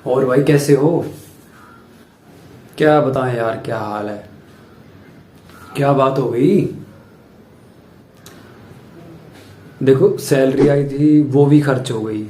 और भाई कैसे हो? क्या बताएं यार, क्या हाल है? क्या बात हो गई? देखो, सैलरी आई थी वो भी खर्च हो गई।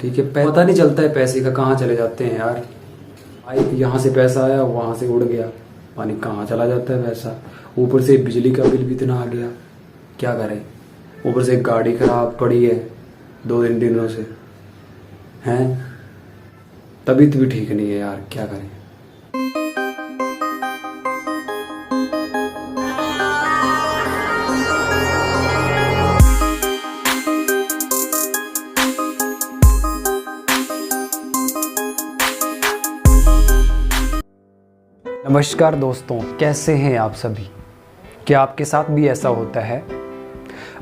ठीक है, पता नहीं चलता है पैसे का कहाँ चले जाते हैं यार। आई यहाँ से पैसा आया, वहाँ से उड़ गया, पानी कहाँ चला जाता है पैसा। ऊपर से बिजली का बिल भी इतना आ गया, क्या करें। ऊपर से गाड़ी खराब पड़ी है 2 दिनों से, हैं। तबीयत भी ठीक नहीं है यार, क्या करें। नमस्कार दोस्तों, कैसे हैं आप सभी? क्या आपके साथ भी ऐसा होता है?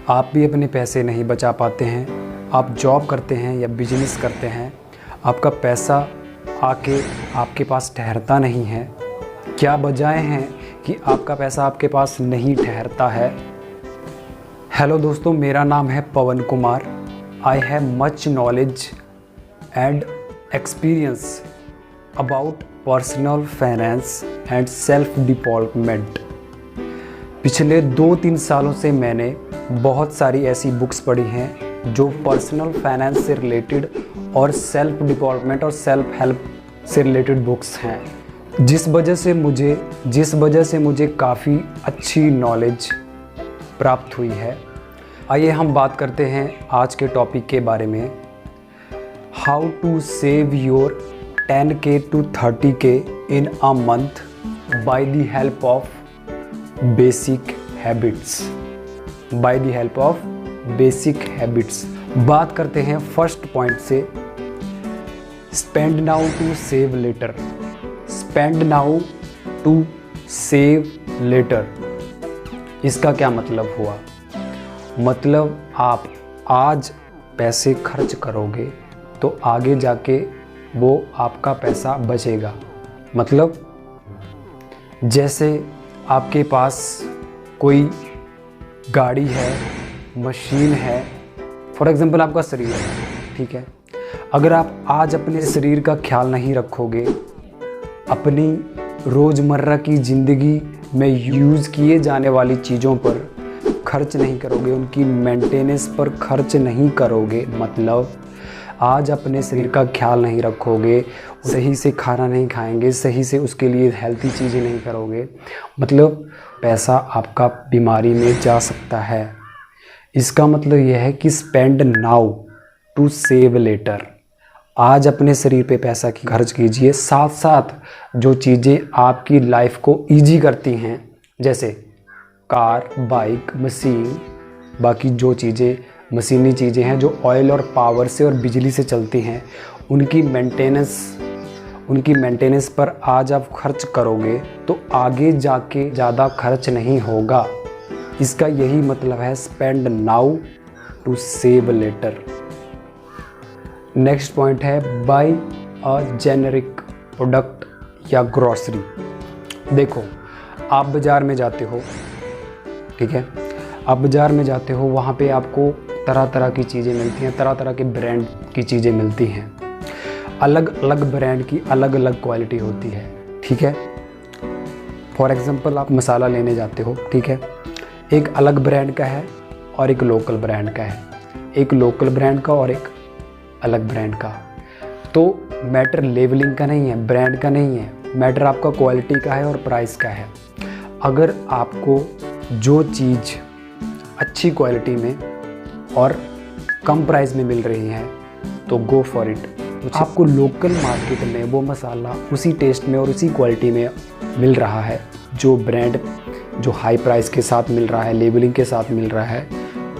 आप भी अपने पैसे नहीं बचा पाते हैं, आप जॉब करते हैं या बिजनेस करते हैं, आपका पैसा आके आपके पास ठहरता नहीं है। क्या वजहें हैं कि आपका पैसा आपके पास नहीं ठहरता है? हेलो दोस्तों, मेरा नाम है Pawan Kumar. I have much knowledge and experience about personal finance and self development. पिछले 2-3 सालों से मैंने बहुत सारी ऐसी बुक्स पढ़ी हैं जो पर्सनल फाइनेंस से रिलेटेड और सेल्फ डेवलपमेंट और सेल्फ हेल्प से रिलेटेड बुक्स हैं, जिस वजह से मुझे काफ़ी अच्छी नॉलेज प्राप्त हुई है। आइए हम बात करते हैं आज के टॉपिक के बारे में, how to save your 10K to 30K in a month by the help of basic habits। बात करते हैं फर्स्ट पॉइंट से, spend now to save later. Spend now to save later, इसका क्या मतलब हुआ? मतलब आप आज पैसे खर्च करोगे तो आगे जाके वो आपका पैसा बचेगा। मतलब जैसे आपके पास कोई गाड़ी है, मशीन है, फॉर एग्जांपल आपका शरीर है, ठीक है। अगर आप आज अपने शरीर का ख्याल नहीं रखोगे, अपनी रोज़मर्रा की ज़िंदगी में यूज़ किए जाने वाली चीज़ों पर खर्च नहीं करोगे, उनकी मेंटेनेंस पर खर्च नहीं करोगे, मतलब आज अपने शरीर का ख्याल नहीं रखोगे, सही से खाना नहीं खाएंगे, सही से उसके लिए हेल्थी चीज़ें नहीं करोगे, मतलब पैसा आपका बीमारी में जा सकता है। इसका मतलब यह है कि spend now to save later. आज अपने शरीर पे पैसा की खर्च कीजिए, साथ साथ जो चीज़ें आपकी लाइफ को ईजी करती हैं, जैसे कार, बाइक, मशीन, बाकी जो चीज़ें मशीनी चीज़ें हैं जो ऑयल और पावर से और बिजली से चलती हैं, उनकी मेंटेनेंस पर आज आप खर्च करोगे तो आगे जाके ज़्यादा खर्च नहीं होगा। इसका यही मतलब है, spend now to save later. Next point है, बाय अ जेनेरिक प्रोडक्ट या ग्रॉसरी। देखो, आप बाज़ार में जाते हो, ठीक है, आप बाज़ार में जाते हो, वहाँ पे आपको तरह तरह की चीज़ें मिलती हैं, तरह तरह के ब्रांड की चीज़ें मिलती हैं, अलग अलग ब्रांड की अलग अलग क्वालिटी होती है, ठीक है। फॉर एग्ज़ाम्पल आप मसाला लेने जाते हो, ठीक है, एक अलग ब्रांड का है और एक लोकल ब्रांड का है, एक लोकल ब्रांड का और एक अलग ब्रांड का। तो मैटर लेवलिंग का नहीं है, ब्रांड का नहीं है, मैटर आपका क्वालिटी का है और प्राइस का है। अगर आपको जो चीज़ अच्छी क्वालिटी में और कम प्राइस में मिल रही है तो गो फॉर इट। आपको लोकल मार्केट में वो मसाला उसी टेस्ट में और उसी क्वालिटी में मिल रहा है, जो ब्रांड जो हाई प्राइस के साथ मिल रहा है, लेबलिंग के साथ मिल रहा है,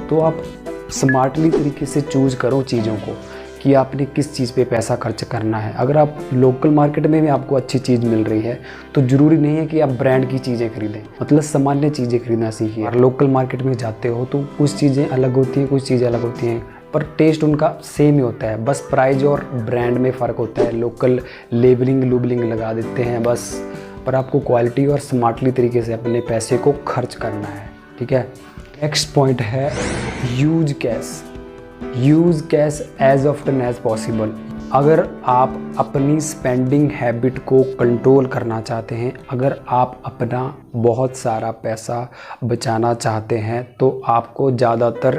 तो आप स्मार्टली तरीके से चूज़ करो चीज़ों को कि आपने किस चीज़ पे पैसा खर्च करना है। अगर आप लोकल मार्केट में भी आपको अच्छी चीज़ मिल रही है तो ज़रूरी नहीं है कि आप ब्रांड की चीज़ें खरीदें, मतलब सामान्य चीज़ें खरीदना सीखिए। और लोकल मार्केट में जाते हो तो कुछ चीज़ें अलग होती हैं, कुछ चीज़ें अलग होती हैं, पर टेस्ट उनका सेम ही होता है, बस प्राइस और ब्रांड में फ़र्क होता है। लोकल लेबलिंग लूबलिंग लगा देते हैं बस, पर आपको क्वालिटी और स्मार्टली तरीके से अपने पैसे को खर्च करना है, ठीक है। नेक्स्ट पॉइंट है, use cash as often as possible. अगर आप अपनी स्पेंडिंग हैबिट को कंट्रोल करना चाहते हैं, अगर आप अपना बहुत सारा पैसा बचाना चाहते हैं, तो आपको ज़्यादातर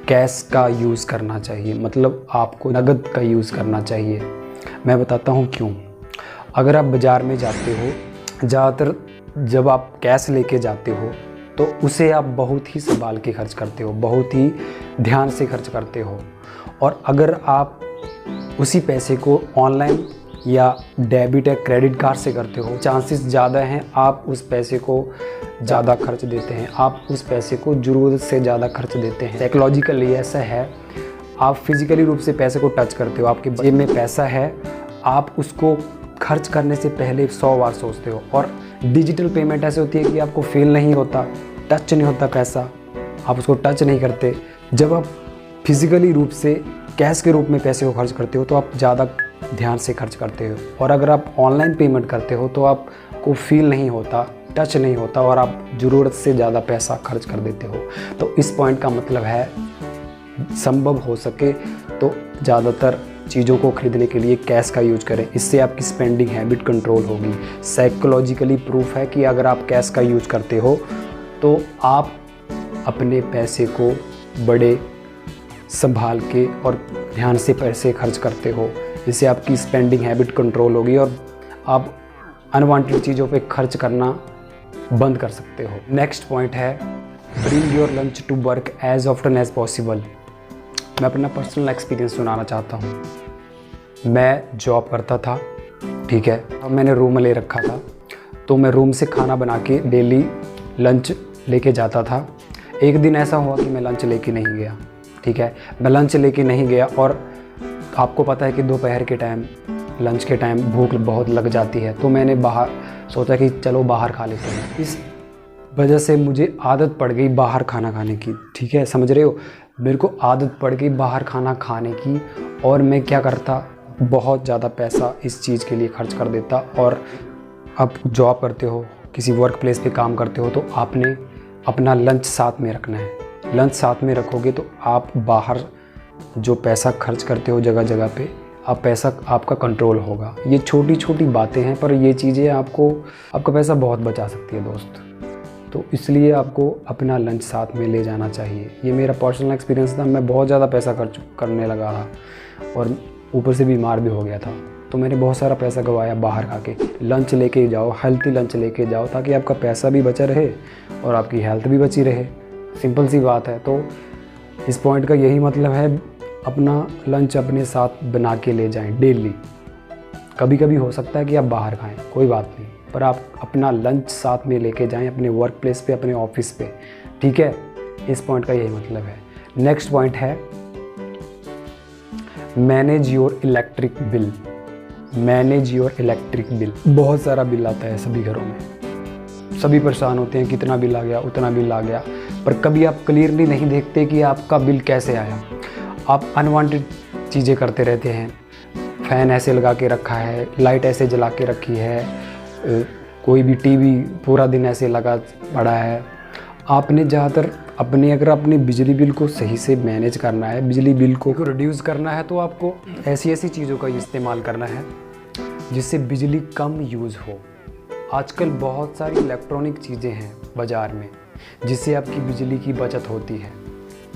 कैश का यूज़ करना चाहिए, मतलब आपको नगद का यूज़ करना चाहिए। मैं बताता हूँ क्यों। अगर आप बाज़ार में जाते हो, ज़्यादातर जब आप कैश लेके जाते हो तो उसे आप बहुत ही संभाल के खर्च करते हो, बहुत ही ध्यान से खर्च करते हो। और अगर आप उसी पैसे को ऑनलाइन या डेबिट या क्रेडिट कार्ड से करते हो, चांसेस ज़्यादा हैं आप उस पैसे को ज़्यादा खर्च देते हैं, आप उस पैसे को ज़रूरत से ज़्यादा खर्च देते हैं। साइकोलॉजिकली ऐसा है, आप फिज़िकली रूप से पैसे को टच करते हो, आपके जेब में पैसा है, आप उसको खर्च करने से पहले 100 बार सोचते हो। और डिजिटल पेमेंट ऐसे होती है कि आपको फील नहीं होता, टच नहीं होता पैसा, आप उसको टच नहीं करते। जब आप फिज़िकली रूप से कैश के रूप में पैसे को खर्च करते हो तो आप ज़्यादा ध्यान से खर्च करते हो। और अगर आप ऑनलाइन पेमेंट करते हो तो आपको फील नहीं होता, टच नहीं होता और आप ज़रूरत से ज़्यादा पैसा खर्च कर देते हो। तो इस पॉइंट का मतलब है, संभव हो सके तो ज़्यादातर चीज़ों को खरीदने के लिए कैश का यूज करें, इससे आपकी स्पेंडिंग हैबिट कंट्रोल होगी। साइकोलॉजिकली प्रूफ है कि अगर आप कैश का यूज करते हो तो आप अपने पैसे को बड़े संभाल के और ध्यान से पैसे खर्च करते हो, इससे आपकी स्पेंडिंग हैबिट कंट्रोल होगी और आप अनवांटेड चीज़ों पे खर्च करना बंद कर सकते हो। नेक्स्ट पॉइंट है, bring your lunch to work as often as possible. मैं अपना पर्सनल एक्सपीरियंस सुनाना चाहता हूँ। मैं जॉब करता था, ठीक है, अब मैंने रूम ले रखा था, तो मैं रूम से खाना बना के डेली लंच लेके जाता था। एक दिन ऐसा हुआ कि मैं लंच लेके नहीं गया, ठीक है, मैं लंच लेके नहीं गया और आपको पता है कि दोपहर के टाइम, लंच के टाइम भूख बहुत लग जाती है, तो मैंने बाहर सोचा कि चलो बाहर खा लेते हैं। इस वजह से मुझे आदत पड़ गई बाहर खाना खाने की, ठीक है, समझ रहे हो, मेरे को आदत पड़ गई बाहर खाना खाने की। और मैं क्या करता, बहुत ज़्यादा पैसा इस चीज़ के लिए खर्च कर देता। और आप जॉब करते हो, किसी वर्क प्लेस पे काम करते हो, तो आपने अपना लंच साथ में रखना है। लंच साथ में रखोगे तो आप बाहर जो पैसा खर्च करते हो जगह जगह पे, आप पैसा आपका कंट्रोल होगा। ये छोटी छोटी बातें हैं पर ये चीज़ें आपका पैसा बहुत बचा सकती है दोस्त। तो इसलिए आपको अपना लंच साथ में ले जाना चाहिए। ये मेरा पर्सनल एक्सपीरियंस था। मैं बहुत ज़्यादा पैसा खर्च करने लगा था और ऊपर से बीमार भी हो गया था, तो मैंने बहुत सारा पैसा गंवाया बाहर खा के। लंच लेके जाओ, हेल्थी लंच लेके जाओ, ताकि आपका पैसा भी बचा रहे और आपकी हेल्थ भी बची रहे। सिंपल सी बात है। तो इस पॉइंट का यही मतलब है, अपना लंच अपने साथ बना के ले जाएं डेली। कभी कभी हो सकता है कि आप बाहर खाएं, कोई बात नहीं, पर आप अपना लंच साथ में लेके जाएं अपने वर्क प्लेस पे, अपने ऑफिस पे, ठीक है। इस पॉइंट का यही मतलब है। नेक्स्ट पॉइंट है, manage your electric bill. Manage your electric bill. बहुत सारा बिल आता है सभी घरों में, सभी परेशान होते हैं, कितना बिल आ गया, उतना बिल आ गया, पर कभी आप क्लियरली नहीं देखते कि आपका बिल कैसे आया। आप अनवांटेड चीज़ें करते रहते हैं, फ़ैन ऐसे लगा के रखा है, लाइट ऐसे जला के रखी है, कोई भी टीवी पूरा दिन ऐसे लगा पड़ा है। आपने ज़्यादातर अगर अपने बिजली बिल को सही से मैनेज करना है, बिजली बिल को रिड्यूस करना है, तो आपको ऐसी चीज़ों का इस्तेमाल करना है जिससे बिजली कम यूज़ हो। आजकल बहुत सारी इलेक्ट्रॉनिक चीज़ें हैं बाज़ार में जिससे आपकी बिजली की बचत होती है,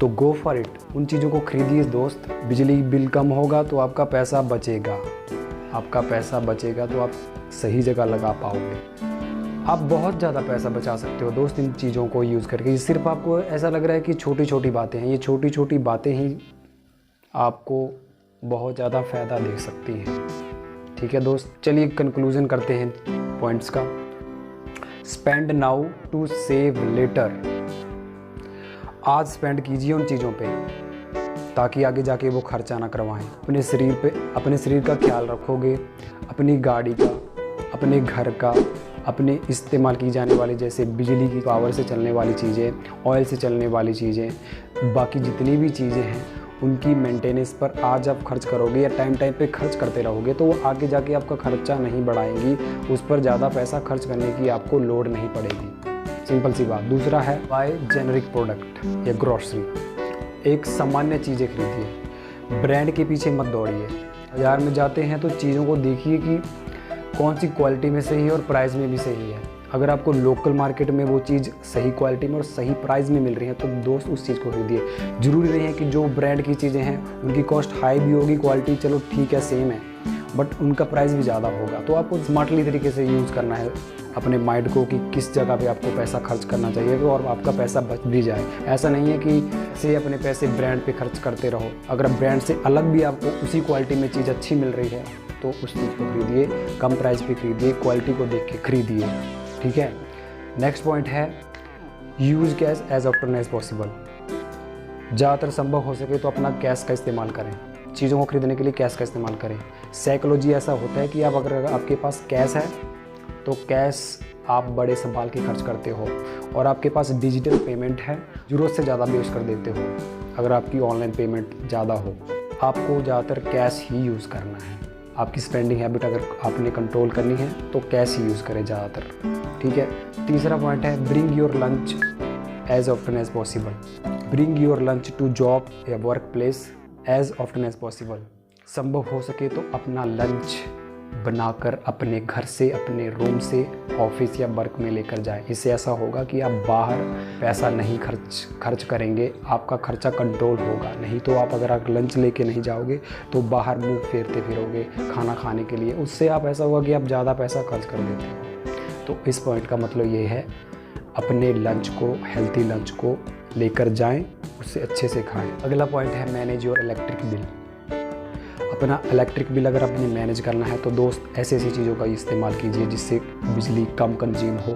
तो गो फॉर इट। उन चीज़ों को खरीदिए दोस्त। बिजली बिल कम होगा तो आपका पैसा बचेगा, आपका पैसा बचेगा तो आप सही जगह लगा पाओगे। आप बहुत ज़्यादा पैसा बचा सकते हो दोस्त इन चीज़ों को यूज़ करके। सिर्फ आपको ऐसा लग रहा है कि छोटी छोटी बातें हैं, ये छोटी छोटी बातें ही आपको बहुत ज़्यादा फ़ायदा दे सकती हैं, ठीक है दोस्त। चलिए कंक्लूज़न करते हैं पॉइंट्स का। Spend now to save later. आज स्पेंड कीजिए उन चीज़ों पे ताकि आगे जाके वो खर्चा ना करवाएं। अपने शरीर का ख्याल रखोगे, अपनी गाड़ी का, अपने घर का, अपने इस्तेमाल की जाने वाली जैसे बिजली की पावर से चलने वाली चीज़ें, ऑयल से चलने वाली चीज़ें, बाकी जितनी भी चीज़ें हैं उनकी मेंटेनेंस पर आज आप खर्च करोगे या टाइम पे खर्च करते रहोगे तो वो आगे जाके आपका खर्चा नहीं बढ़ाएंगी, उस पर ज़्यादा पैसा खर्च करने की आपको लोड नहीं पड़ेगी। सिंपल सी बात। दूसरा है, बाय जेनरिक प्रोडक्ट या ग्रॉसरी। एक सामान्य चीज़ें खरीदिए, ब्रांड के पीछे मत दौड़िए। बाज़ार में जाते हैं तो चीज़ों को देखिए कि कौन सी क्वालिटी में सही है और प्राइस में भी सही है। अगर आपको लोकल मार्केट में वो चीज़ सही क्वालिटी में और सही प्राइस में मिल रही है तो दोस्त उस चीज़ को खरीदिए। ज़रूरी नहीं है कि जो ब्रांड की चीज़ें हैं उनकी कॉस्ट हाई भी होगी, क्वालिटी चलो ठीक है सेम है, बट उनका प्राइस भी ज़्यादा होगा। तो आपको स्मार्टली तरीके से यूज़ करना है अपने माइंड को कि किस जगह पे आपको पैसा खर्च करना चाहिए और आपका पैसा बच भी जाए। ऐसा नहीं है कि से अपने पैसे ब्रांड पे खर्च करते रहो। अगर ब्रांड से अलग भी आपको उसी क्वालिटी में चीज़ अच्छी मिल रही है तो उस चीज़ को खरीदिए, कम प्राइस पे खरीदिए, क्वालिटी को देख के खरीदिए, ठीक है। नेक्स्ट पॉइंट है use cash as often as possible. ज़्यादातर संभव हो सके तो अपना कैश का इस्तेमाल करें, चीज़ों को खरीदने के लिए कैश का इस्तेमाल करें। साइकोलॉजी ऐसा होता है कि आप अगर आपके पास कैश है तो कैश आप बड़े संभाल के खर्च करते हो, और आपके पास डिजिटल पेमेंट है ज़रूरत से ज़्यादा भी यूज़ कर देते हो। अगर आपकी ऑनलाइन पेमेंट ज़्यादा हो, आपको ज़्यादातर कैश ही यूज़ करना है। आपकी स्पेंडिंग हैबिट अगर आपने कंट्रोल करनी है तो कैश ही यूज़ करें ज़्यादातर, ठीक है। तीसरा पॉइंट है bring your lunch as often as possible. Bring your lunch to job या work place as often as possible. संभव हो सके तो अपना लंच बनाकर अपने घर से, अपने रूम से ऑफिस या वर्क में लेकर जाएं। इससे ऐसा होगा कि आप बाहर पैसा नहीं खर्च करेंगे, आपका खर्चा कंट्रोल होगा। नहीं तो आप अगर आप लंच लेके नहीं जाओगे तो बाहर मुंह फेरते फिरोगे खाना खाने के लिए, उससे आप ऐसा होगा कि आप ज़्यादा पैसा खर्च कर देते हो। तो इस पॉइंट का मतलब ये है अपने लंच को, हेल्थी लंच को लेकर जाएं, उससे अच्छे से खाएं। अगला पॉइंट है मैनेज योर इलेक्ट्रिक बिल। अपना इलेक्ट्रिक बिल अगर आपने मैनेज करना है तो दोस्त ऐसी चीज़ों का इस्तेमाल कीजिए जिससे बिजली कम कंज्यूम हो,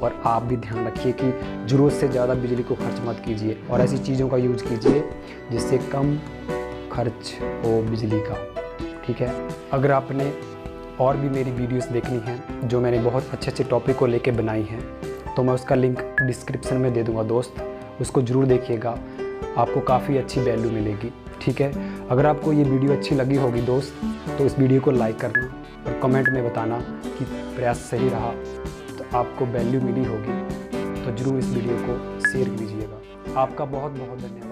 और आप भी ध्यान रखिए कि ज़रूरत से ज़्यादा बिजली को खर्च मत कीजिए, और ऐसी चीज़ों का यूज़ कीजिए जिससे कम खर्च हो बिजली का, ठीक है। अगर आपने और भी मेरी वीडियोस देखनी हैं जो मैंने बहुत अच्छे टॉपिक को लेके बनाई हैं तो मैं उसका लिंक डिस्क्रिप्शन में दे दूँगा दोस्त, उसको ज़रूर देखिएगा, आपको काफ़ी अच्छी वैल्यू मिलेगी, ठीक है। अगर आपको ये वीडियो अच्छी लगी होगी दोस्त तो इस वीडियो को लाइक करना और कमेंट में बताना कि प्रयास सही रहा, तो आपको वैल्यू मिली होगी तो ज़रूर इस वीडियो को शेयर कीजिएगा। आपका बहुत बहुत धन्यवाद।